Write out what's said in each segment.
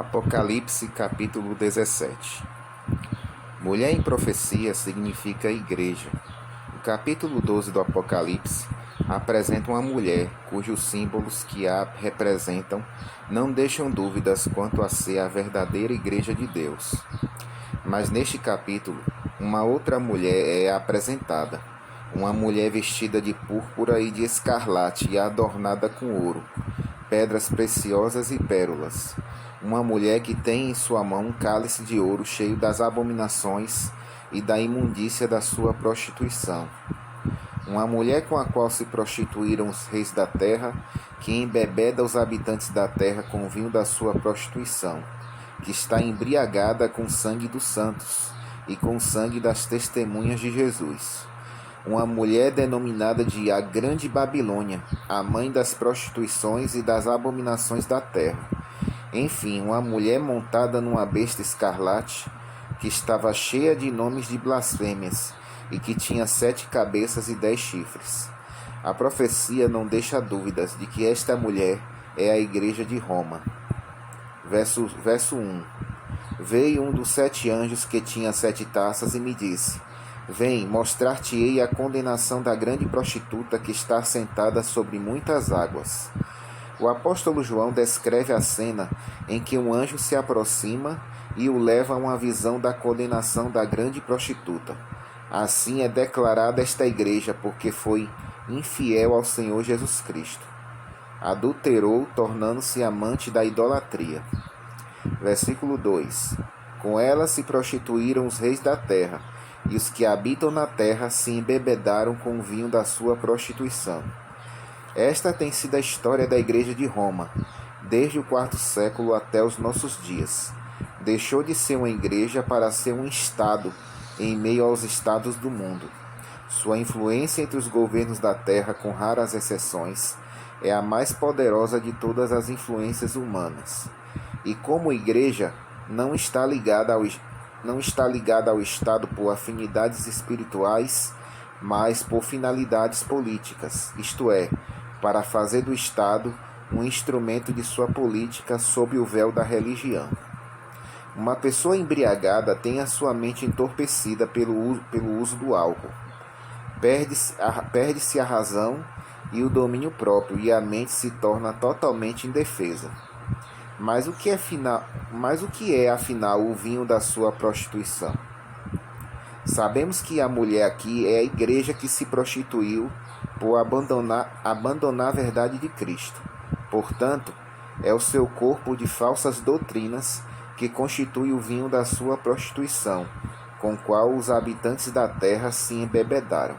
Apocalipse capítulo 17. Mulher em profecia significa igreja. O capítulo 12 do Apocalipse apresenta uma mulher cujos símbolos que a representam não deixam dúvidas quanto a ser a verdadeira igreja de Deus. Mas neste capítulo, uma outra mulher é apresentada, uma mulher vestida de púrpura e de escarlate e adornada com ouro, pedras preciosas e pérolas. Uma mulher que tem em sua mão um cálice de ouro cheio das abominações e da imundícia da sua prostituição. Uma mulher com a qual se prostituíram os reis da terra, que embebeda os habitantes da terra com o vinho da sua prostituição, que está embriagada com o sangue dos santos e com o sangue das testemunhas de Jesus. Uma mulher denominada de a Grande Babilônia, a mãe das prostituições e das abominações da terra. Enfim, uma mulher montada numa besta escarlate, que estava cheia de nomes de blasfêmias, e que tinha 7 cabeças e 10 chifres. A profecia não deixa dúvidas de que esta mulher é a igreja de Roma. Verso 1. Veio um dos 7 anjos que tinha 7 taças e me disse: Vem, mostrar-te-ei a condenação da grande prostituta que está sentada sobre muitas águas. O apóstolo João descreve a cena em que um anjo se aproxima e o leva a uma visão da condenação da grande prostituta. Assim é declarada esta igreja porque foi infiel ao Senhor Jesus Cristo. Adulterou, tornando-se amante da idolatria. Versículo 2. Com ela se prostituíram os reis da terra, e os que habitam na terra se embebedaram com o vinho da sua prostituição. Esta tem sido a história da igreja de Roma, desde o 4º século até os nossos dias. Deixou de ser uma igreja para ser um estado em meio aos estados do mundo. Sua influência entre os governos da terra, com raras exceções, é a mais poderosa de todas as influências humanas. E como igreja, não está ligada ao Estado por afinidades espirituais, mas por finalidades políticas, isto é, para fazer do Estado um instrumento de sua política sob o véu da religião. Uma pessoa embriagada tem a sua mente entorpecida pelo uso do álcool. Perde-se a razão e o domínio próprio, e a mente se torna totalmente indefesa. Mas o que é, afinal, o vinho da sua prostituição? Sabemos que a mulher aqui é a igreja que se prostituiu por abandonar a verdade de Cristo. Portanto, é o seu corpo de falsas doutrinas que constitui o vinho da sua prostituição, com o qual os habitantes da terra se embebedaram.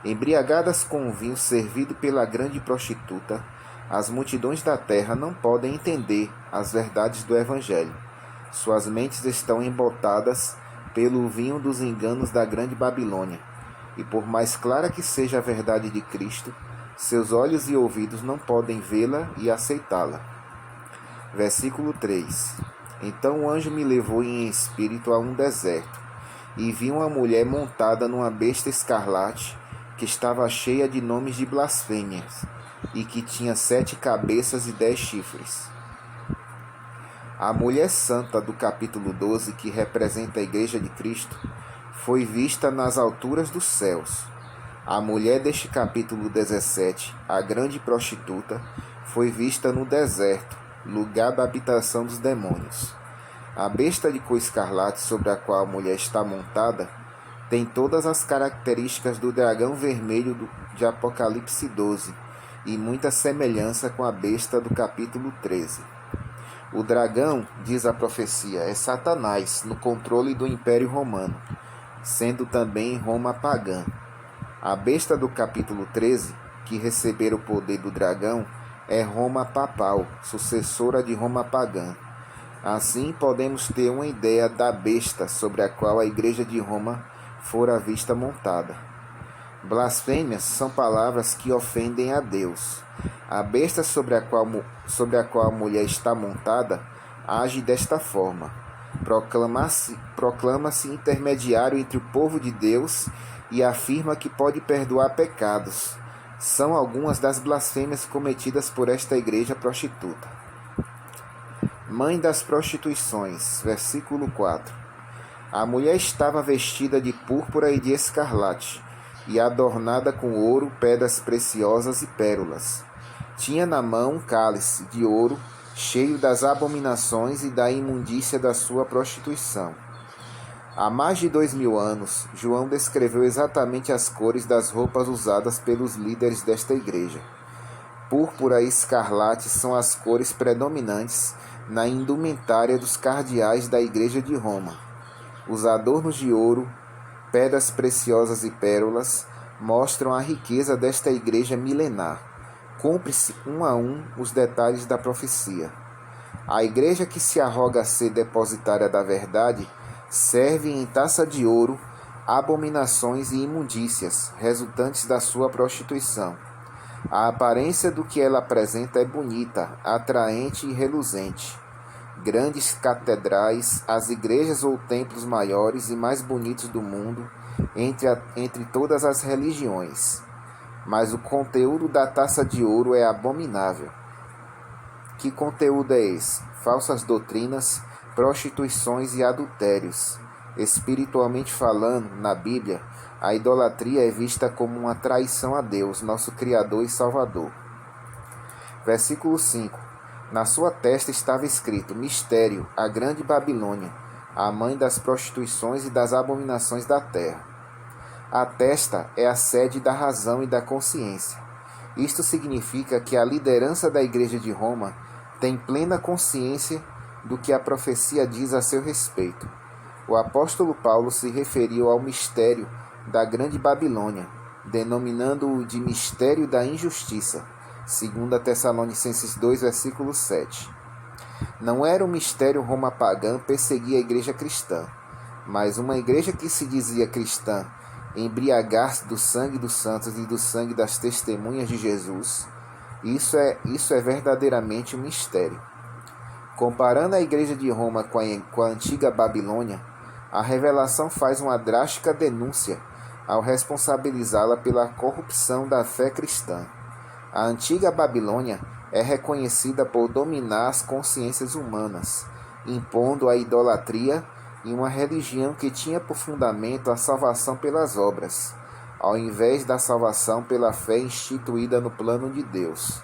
Embriagadas com o vinho servido pela grande prostituta, as multidões da terra não podem entender as verdades do Evangelho. Suas mentes estão embotadas pelo vinho dos enganos da grande Babilônia, e por mais clara que seja a verdade de Cristo, seus olhos e ouvidos não podem vê-la e aceitá-la. Versículo 3. Então o anjo me levou em espírito a um deserto, e vi uma mulher montada numa besta escarlate, que estava cheia de nomes de blasfêmias, e que tinha 7 cabeças e 10 chifres. A mulher santa do capítulo 12, que representa a igreja de Cristo, foi vista nas alturas dos céus. A mulher deste capítulo 17, a grande prostituta, foi vista no deserto, lugar da habitação dos demônios. A besta de cor escarlate sobre a qual a mulher está montada tem todas as características do dragão vermelho de Apocalipse 12 e muita semelhança com a besta do capítulo 13. O dragão, diz a profecia, é Satanás no controle do Império Romano, sendo também Roma pagã. A besta do capítulo 13, que recebera o poder do dragão, é Roma papal, sucessora de Roma pagã. Assim, podemos ter uma ideia da besta sobre a qual a igreja de Roma fora vista montada. Blasfêmias são palavras que ofendem a Deus. A besta sobre a qual a mulher está montada age desta forma. Proclama-se intermediário entre o povo de Deus e afirma que pode perdoar pecados. São algumas das blasfêmias cometidas por esta igreja prostituta. mãe das prostituições. Versículo 4. A mulher estava vestida de púrpura e de escarlate, e adornada com ouro, pedras preciosas e pérolas. Tinha na mão um cálice de ouro, cheio das abominações e da imundícia da sua prostituição. Há mais de 2000 anos, João descreveu exatamente as cores das roupas usadas pelos líderes desta igreja. Púrpura e escarlate são as cores predominantes na indumentária dos cardeais da igreja de Roma. Os adornos de ouro, pedras preciosas e pérolas mostram a riqueza desta igreja milenar. Cumpre-se um a um os detalhes da profecia. A igreja que se arroga a ser depositária da verdade serve em taça de ouro abominações e imundícias resultantes da sua prostituição. A aparência do que ela apresenta é bonita, atraente e reluzente. Grandes catedrais, as igrejas ou templos maiores e mais bonitos do mundo, entre todas as religiões. Mas o conteúdo da taça de ouro é abominável. Que conteúdo é esse? Falsas doutrinas, prostituições e adultérios. Espiritualmente falando, na Bíblia, a idolatria é vista como uma traição a Deus, nosso Criador e Salvador. Versículo 5. Na sua testa estava escrito: Mistério, a grande Babilônia, a mãe das prostituições e das abominações da terra. A testa é a sede da razão e da consciência. Isto significa que a liderança da Igreja de Roma tem plena consciência do que a profecia diz a seu respeito. O apóstolo Paulo se referiu ao mistério da grande Babilônia, denominando-o de mistério da injustiça. 2 Tessalonicenses 2, versículo 7. Não era um mistério Roma pagã perseguir a igreja cristã, mas uma igreja que se dizia cristã embriagar-se do sangue dos santos e do sangue das testemunhas de Jesus. Isso é verdadeiramente um mistério. Comparando a igreja de Roma com a antiga Babilônia, a revelação faz uma drástica denúncia ao responsabilizá-la pela corrupção da fé cristã. A antiga Babilônia é reconhecida por dominar as consciências humanas, impondo a idolatria e uma religião que tinha por fundamento a salvação pelas obras, ao invés da salvação pela fé instituída no plano de Deus.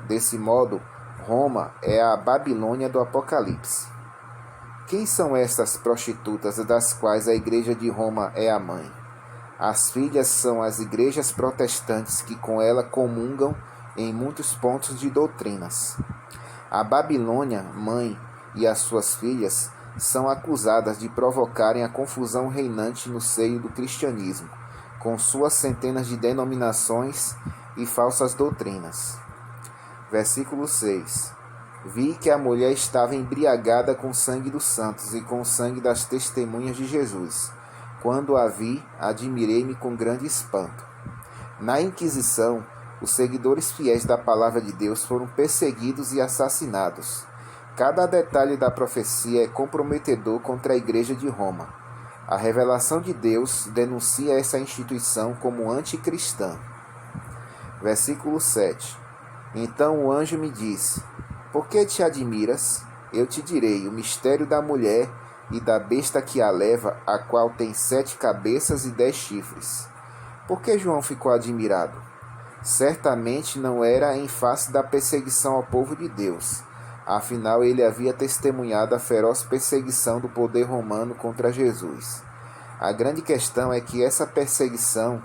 Desse modo, Roma é a Babilônia do Apocalipse. Quem são estas prostitutas das quais a igreja de Roma é a mãe? As filhas são as igrejas protestantes que com ela comungam em muitos pontos de doutrinas. A Babilônia, mãe, e as suas filhas são acusadas de provocarem a confusão reinante no seio do cristianismo, com suas centenas de denominações e falsas doutrinas. Versículo 6. Vi que a mulher estava embriagada com o sangue dos santos e com o sangue das testemunhas de Jesus. Quando a vi, admirei-me com grande espanto. Na Inquisição, os seguidores fiéis da palavra de Deus foram perseguidos e assassinados. Cada detalhe da profecia é comprometedor contra a Igreja de Roma. A revelação de Deus denuncia essa instituição como anticristã. Versículo 7. Então o anjo me disse: Por que te admiras? Eu te direi o mistério da mulher e da besta que a leva, a qual tem 7 cabeças e 10 chifres. Por que João ficou admirado? Certamente não era em face da perseguição ao povo de Deus. Afinal, ele havia testemunhado a feroz perseguição do poder romano contra Jesus. A grande questão é que essa perseguição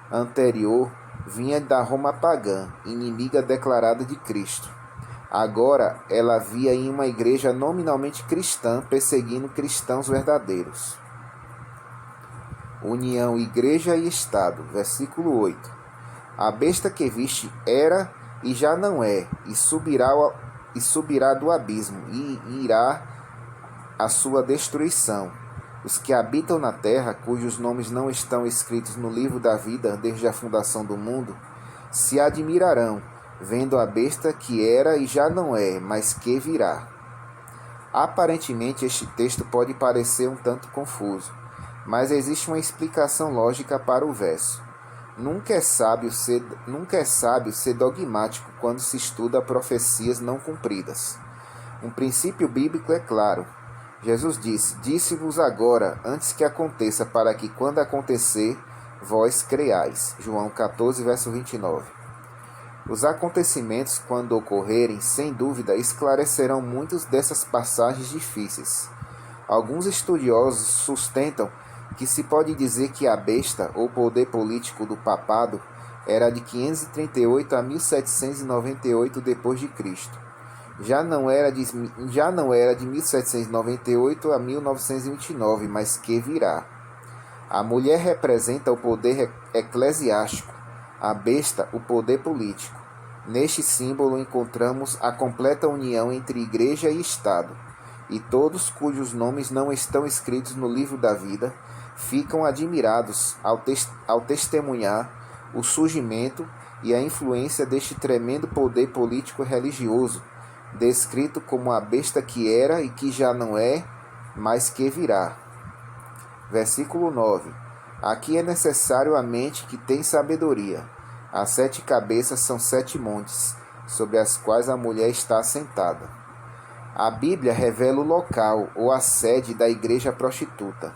anterior vinha da Roma pagã, inimiga declarada de Cristo. Agora, ela via em uma igreja nominalmente cristã perseguindo cristãos verdadeiros. União Igreja e Estado, versículo 8. A besta que viste era e já não é, e subirá do abismo, e irá à sua destruição. Os que habitam na terra, cujos nomes não estão escritos no livro da vida desde a fundação do mundo, se admirarão, vendo a besta que era e já não é, mas que virá. Aparentemente, este texto pode parecer um tanto confuso, mas existe uma explicação lógica para o verso. Nunca é sábio ser dogmático quando se estuda profecias não cumpridas. Um princípio bíblico é claro. Jesus disse: Disse-vos agora, antes que aconteça, para que quando acontecer, vós creiais. João 14, verso 29. Os acontecimentos, quando ocorrerem, sem dúvida, esclarecerão muitas dessas passagens difíceis. Alguns estudiosos sustentam que se pode dizer que a besta, ou poder político do papado, era de 538 a 1798 d.C. Já não era de 1798 a 1929, mas que virá. A mulher representa o poder eclesiástico, a besta o poder político. Neste símbolo encontramos a completa união entre igreja e Estado, e todos cujos nomes não estão escritos no livro da vida ficam admirados ao testemunhar o surgimento e a influência deste tremendo poder político religioso, descrito como a besta que era e que já não é, mas que virá. Versículo 9. Aqui é necessário a mente que tem sabedoria. As 7 cabeças são 7 montes, sobre as quais a mulher está assentada. A Bíblia revela o local ou a sede da igreja prostituta.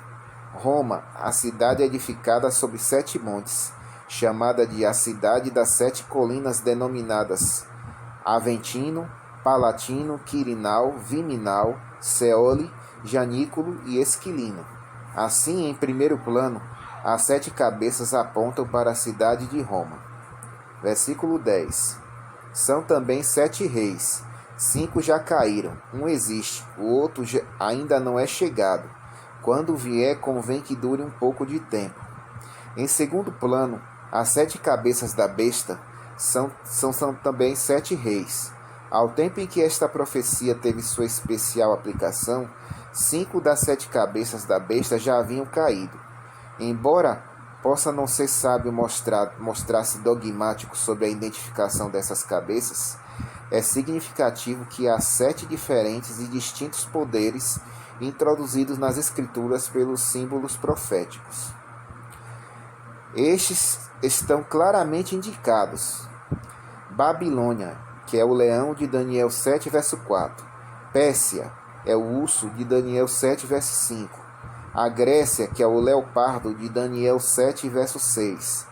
Roma, a cidade edificada sobre 7 montes, chamada de a cidade das 7 colinas denominadas Aventino, Palatino, Quirinal, Viminal, Seole, Janículo e Esquilino. Assim, em primeiro plano, as 7 cabeças apontam para a cidade de Roma. Versículo 10. São também 7 reis. 5 já caíram, um existe, o outro ainda não é chegado. Quando vier, convém que dure um pouco de tempo. Em segundo plano, as 7 cabeças da besta são também 7 reis. Ao tempo em que esta profecia teve sua especial aplicação, 5 das 7 cabeças da besta já haviam caído. Embora possa não ser sábio mostrar-se dogmático sobre a identificação dessas cabeças, é significativo que há 7 diferentes e distintos poderes introduzidos nas Escrituras pelos símbolos proféticos. Estes estão claramente indicados. Babilônia, que é o leão de Daniel 7, verso 4. Pérsia é o urso de Daniel 7, verso 5. A Grécia, que é o leopardo de Daniel 7, verso 6.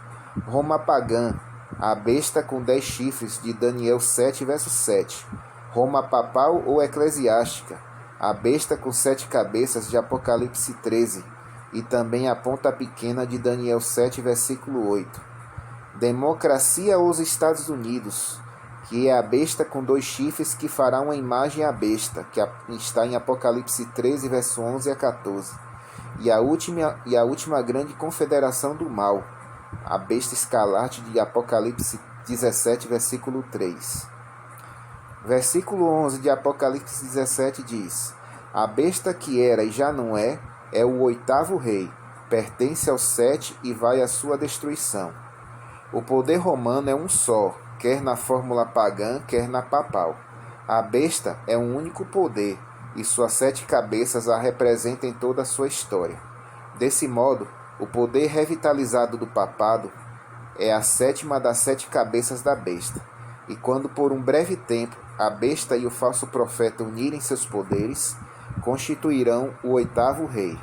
Roma pagã, a besta com 10 chifres de Daniel 7, verso 7. Roma papal ou eclesiástica, a besta com 7 cabeças de Apocalipse 13. E também a ponta pequena de Daniel 7, versículo 8. Democracia ou os Estados Unidos, que é a besta com 2 chifres que fará uma imagem à besta, que está em Apocalipse 13, verso 11 a 14. E a última grande confederação do mal, a besta escarlate de Apocalipse 17, versículo 3. Versículo 11 de Apocalipse 17 diz: A besta que era e já não é o 8º rei, pertence aos 7 e vai à sua destruição. O poder romano é um só, quer na fórmula pagã, quer na papal. A besta é um único poder, e suas 7 cabeças a representam em toda a sua história. Desse modo, o poder revitalizado do papado é a 7ª das 7 cabeças da besta. E quando por um breve tempo a besta e o falso profeta unirem seus poderes, constituirão o 8º rei.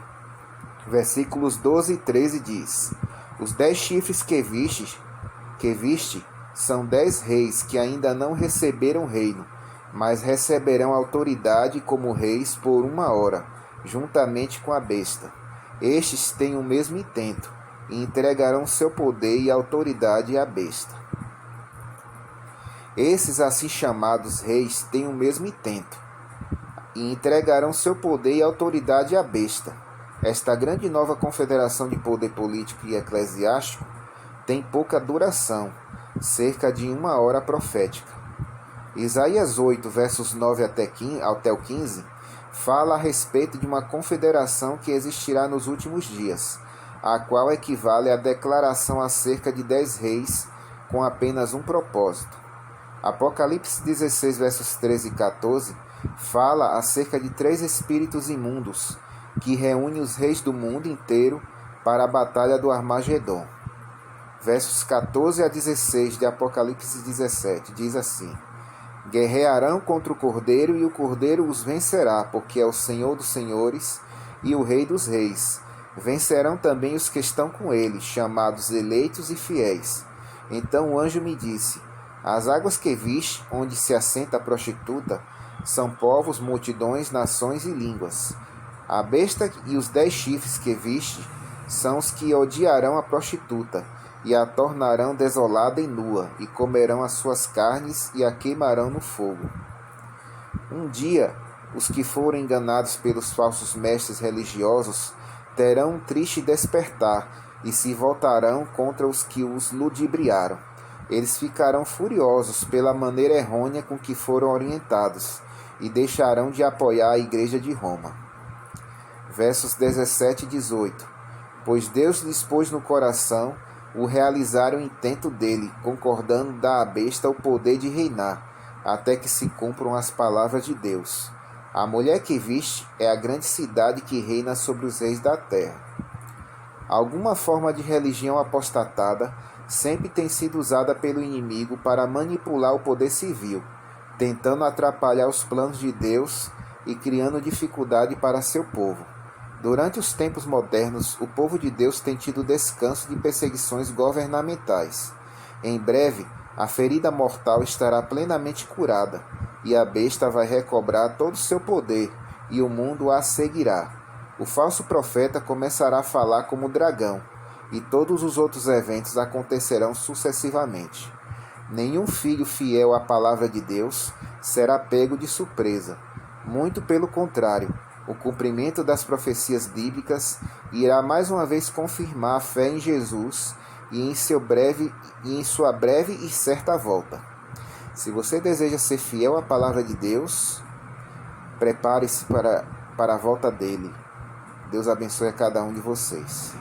Versículos 12 e 13 diz: Os 10 chifres que viste são 10 reis que ainda não receberam reino, mas receberão autoridade como reis por 1 hora, juntamente com a besta. Estes têm o mesmo intento, e entregarão seu poder e autoridade à besta. Esses assim chamados reis têm o mesmo intento, e entregarão seu poder e autoridade à besta. Esta grande nova confederação de poder político e eclesiástico tem pouca duração, cerca de 1 hora profética. Isaías 8, versos 9 até o 15, fala a respeito de uma confederação que existirá nos últimos dias, a qual equivale à declaração acerca de 10 reis com apenas um propósito. Apocalipse 16, versos 13 e 14, fala acerca de 3 espíritos imundos, que reúnem os reis do mundo inteiro para a batalha do Armagedon. Versos 14 a 16 de Apocalipse 17 diz assim: Guerrearão contra o Cordeiro, e o Cordeiro os vencerá, porque é o Senhor dos senhores e o Rei dos reis. Vencerão também os que estão com ele, chamados eleitos e fiéis. Então o anjo me disse: as águas que viste, onde se assenta a prostituta, são povos, multidões, nações e línguas. A besta e os 10 chifres que viste são os que odiarão a prostituta, e a tornarão desolada e nua, e comerão as suas carnes e a queimarão no fogo. Um dia, os que foram enganados pelos falsos mestres religiosos terão um triste despertar, e se voltarão contra os que os ludibriaram. Eles ficarão furiosos pela maneira errônea com que foram orientados, e deixarão de apoiar a Igreja de Roma. Versos 17 e 18. Pois Deus lhes pôs no coração o realizar o intento dele, concordando dar à besta o poder de reinar, até que se cumpram as palavras de Deus. A mulher que viste é a grande cidade que reina sobre os reis da terra. Alguma forma de religião apostatada sempre tem sido usada pelo inimigo para manipular o poder civil, tentando atrapalhar os planos de Deus e criando dificuldade para seu povo. Durante os tempos modernos, o povo de Deus tem tido descanso de perseguições governamentais. Em breve, a ferida mortal estará plenamente curada, e a besta vai recobrar todo o seu poder, e o mundo a seguirá. O falso profeta começará a falar como dragão, e todos os outros eventos acontecerão sucessivamente. Nenhum filho fiel à palavra de Deus será pego de surpresa. Muito pelo contrário, o cumprimento das profecias bíblicas irá mais uma vez confirmar a fé em Jesus e em sua breve e certa volta. Se você deseja ser fiel à palavra de Deus, prepare-se para a volta dele. Deus abençoe a cada um de vocês.